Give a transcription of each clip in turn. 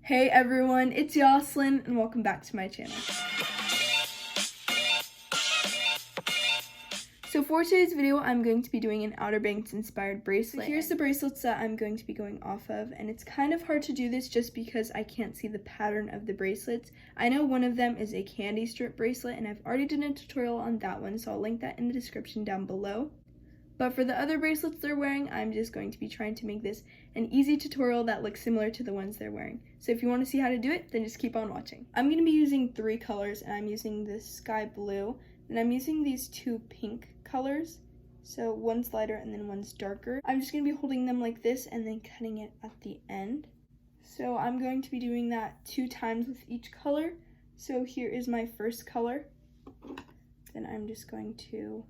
Hey everyone, it's Yoslyn and welcome back to my channel. So for today's video, I'm going to be doing an Outer Banks inspired bracelet. So here's the bracelets that I'm going to be going off of, and it's kind of hard to do this just because I can't see the pattern of the bracelets. I know one of them is a candy strip bracelet, and I've already done a tutorial on that one, so I'll link that in the description down below. But for the other bracelets they're wearing, I'm just going to be trying to make this an easy tutorial that looks similar to the ones they're wearing. So if you want to see how to do it, then just keep on watching. I'm going to be using 3 colors, and I'm using this sky blue, and I'm using these 2 pink colors. So one's lighter and then one's darker. I'm just going to be holding them like this and then cutting it at the end. So I'm going to be doing that 2 times with each color. So here is my first color. Then I'm just going to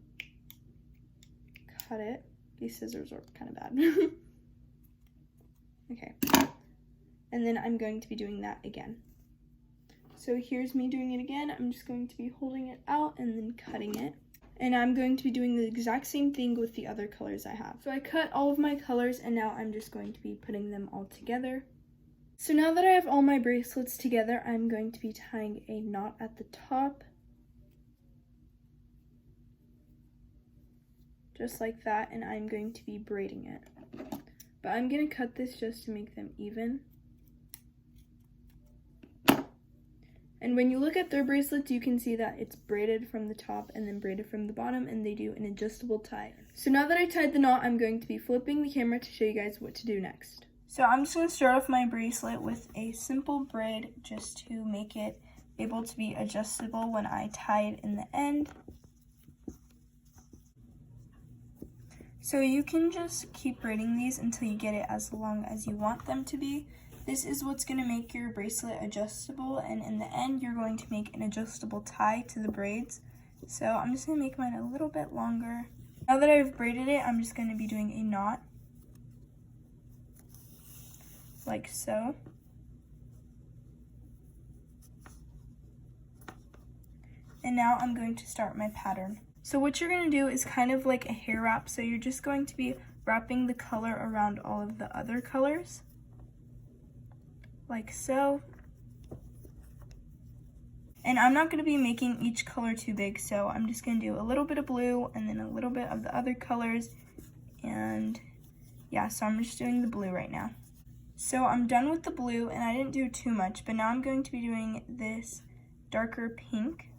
cut it. These scissors are kind of bad. Okay. And then I'm going to be doing that again. So here's me doing it again. I'm just going to be holding it out and then cutting it. And I'm going to be doing the exact same thing with the other colors I have. So I cut all of my colors and now I'm just going to be putting them all together. So now that I have all my bracelets together, I'm going to be tying a knot at the top. Just like that, and I'm going to be braiding it. But I'm going to cut this just to make them even. And when you look at their bracelets, you can see that it's braided from the top and then braided from the bottom, and they do an adjustable tie. So now that I tied the knot, I'm going to be flipping the camera to show you guys what to do next. So I'm just going to start off my bracelet with a simple braid just to make it able to be adjustable when I tie it in the end. So you can just keep braiding these until you get it as long as you want them to be. This is what's going to make your bracelet adjustable, and in the end you're going to make an adjustable tie to the braids. So I'm just going to make mine a little bit longer. Now that I've braided it, I'm just going to be doing a knot, like so. And now I'm going to start my pattern. So what you're going to do is kind of like a hair wrap, so you're just going to be wrapping the color around all of the other colors, like so. And I'm not going to be making each color too big, so I'm just going to do a little bit of blue and then a little bit of the other colors, and yeah, so I'm just doing the blue right now. So I'm done with the blue, and I didn't do too much, but now I'm going to be doing this darker pink.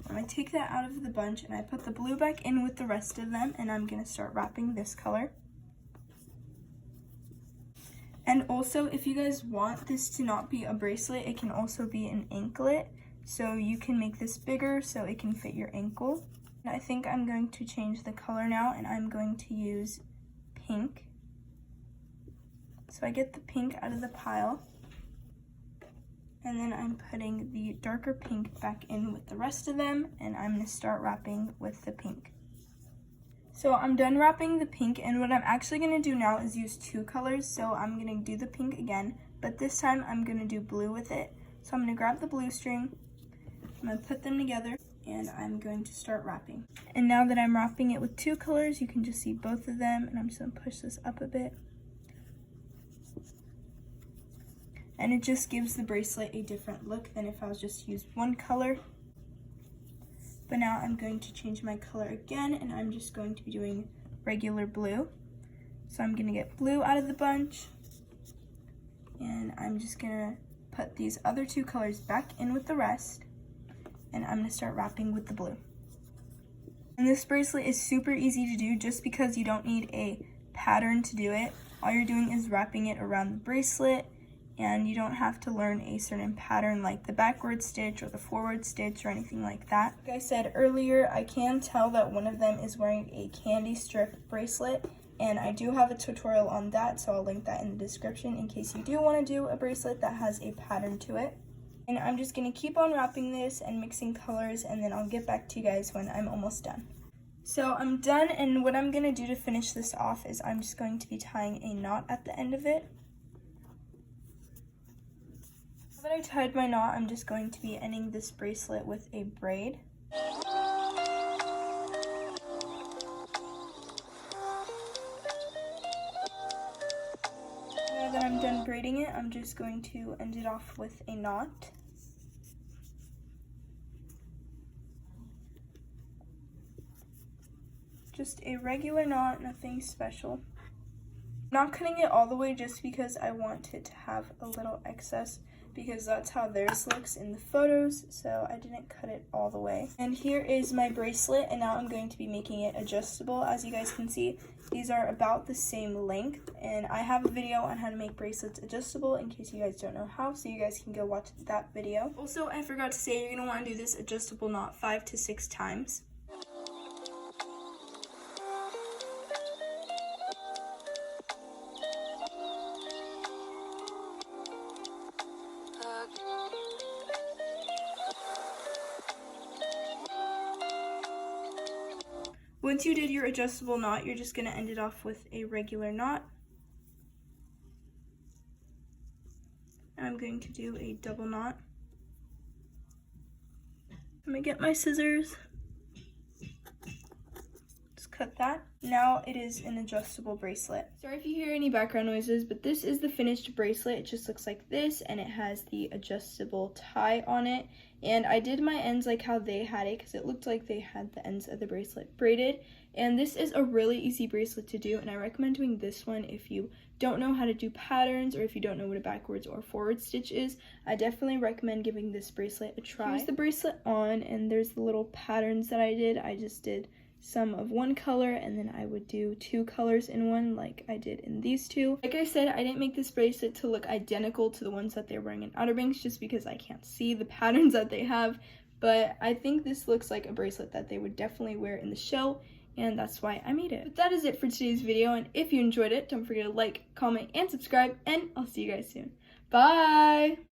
I'm going to take that out of the bunch, and I put the blue back in with the rest of them, and I'm going to start wrapping this color. And also, if you guys want this to not be a bracelet, it can also be an anklet. So you can make this bigger so it can fit your ankle. And I think I'm going to change the color now, and I'm going to use pink. So I get the pink out of the pile. And then I'm putting the darker pink back in with the rest of them, and I'm going to start wrapping with the pink. So I'm done wrapping the pink, and what I'm actually going to do now is use 2 colors. So I'm going to do the pink again, but this time I'm going to do blue with it. So I'm going to grab the blue string, I'm going to put them together, and I'm going to start wrapping. And now that I'm wrapping it with 2 colors, you can just see both of them, and I'm just going to push this up a bit. And it just gives the bracelet a different look than if I was just used 1 color. But now I'm going to change my color again, and I'm just going to be doing regular blue. So I'm going to get blue out of the bunch, and I'm just going to put these other 2 colors back in with the rest, and I'm going to start wrapping with the blue. And this bracelet is super easy to do just because you don't need a pattern to do it. All you're doing is wrapping it around the bracelet, and you don't have to learn a certain pattern like the backward stitch or the forward stitch or anything like that. Like I said earlier, I can tell that one of them is wearing a candy strip bracelet, and I do have a tutorial on that, so I'll link that in the description in case you do want to do a bracelet that has a pattern to it. And I'm just going to keep on wrapping this and mixing colors, and then I'll get back to you guys when I'm almost done. So I'm done, and what I'm going to do to finish this off is I'm just going to be tying a knot at the end of it. Now that I tied my knot, I'm just going to be ending this bracelet with a braid. Now that I'm done braiding it, I'm I'm just going to end it off with a knot. Just a regular knot, nothing special. Not cutting it all the way just because I want it to have a little excess, because that's how theirs looks in the photos, so I didn't cut it all the way. And here is my bracelet, and now I'm going to be making it adjustable. As you guys can see, these are about the same length, and I have a video on how to make bracelets adjustable in case you guys don't know how, so you guys can go watch that video. Also, I forgot to say, you're going to want to do this adjustable knot 5 to 6 times. Once you did your adjustable knot, you're just going to end it off with a regular knot. I'm going to do a double knot. I'm going to get my scissors. Just cut that. Now it is an adjustable bracelet. Sorry if you hear any background noises, but this is the finished bracelet. It just looks like this, and it has the adjustable tie on it. And I did my ends like how they had it, because it looked like they had the ends of the bracelet braided. And this is a really easy bracelet to do, and I recommend doing this one if you don't know how to do patterns, or if you don't know what a backwards or forward stitch is. I definitely recommend giving this bracelet a try. Here's the bracelet on, and there's the little patterns that I did. I just did some of one color, and then I would do 2 colors in one like I did in these two. Like I said, I didn't make this bracelet to look identical to the ones that they're wearing in Outer Banks just because I can't see the patterns that they have, but I think this looks like a bracelet that they would definitely wear in the show, and that's why I made it. But that is it for today's video, and if you enjoyed it, don't forget to like, comment, and subscribe, and I'll see you guys soon. Bye!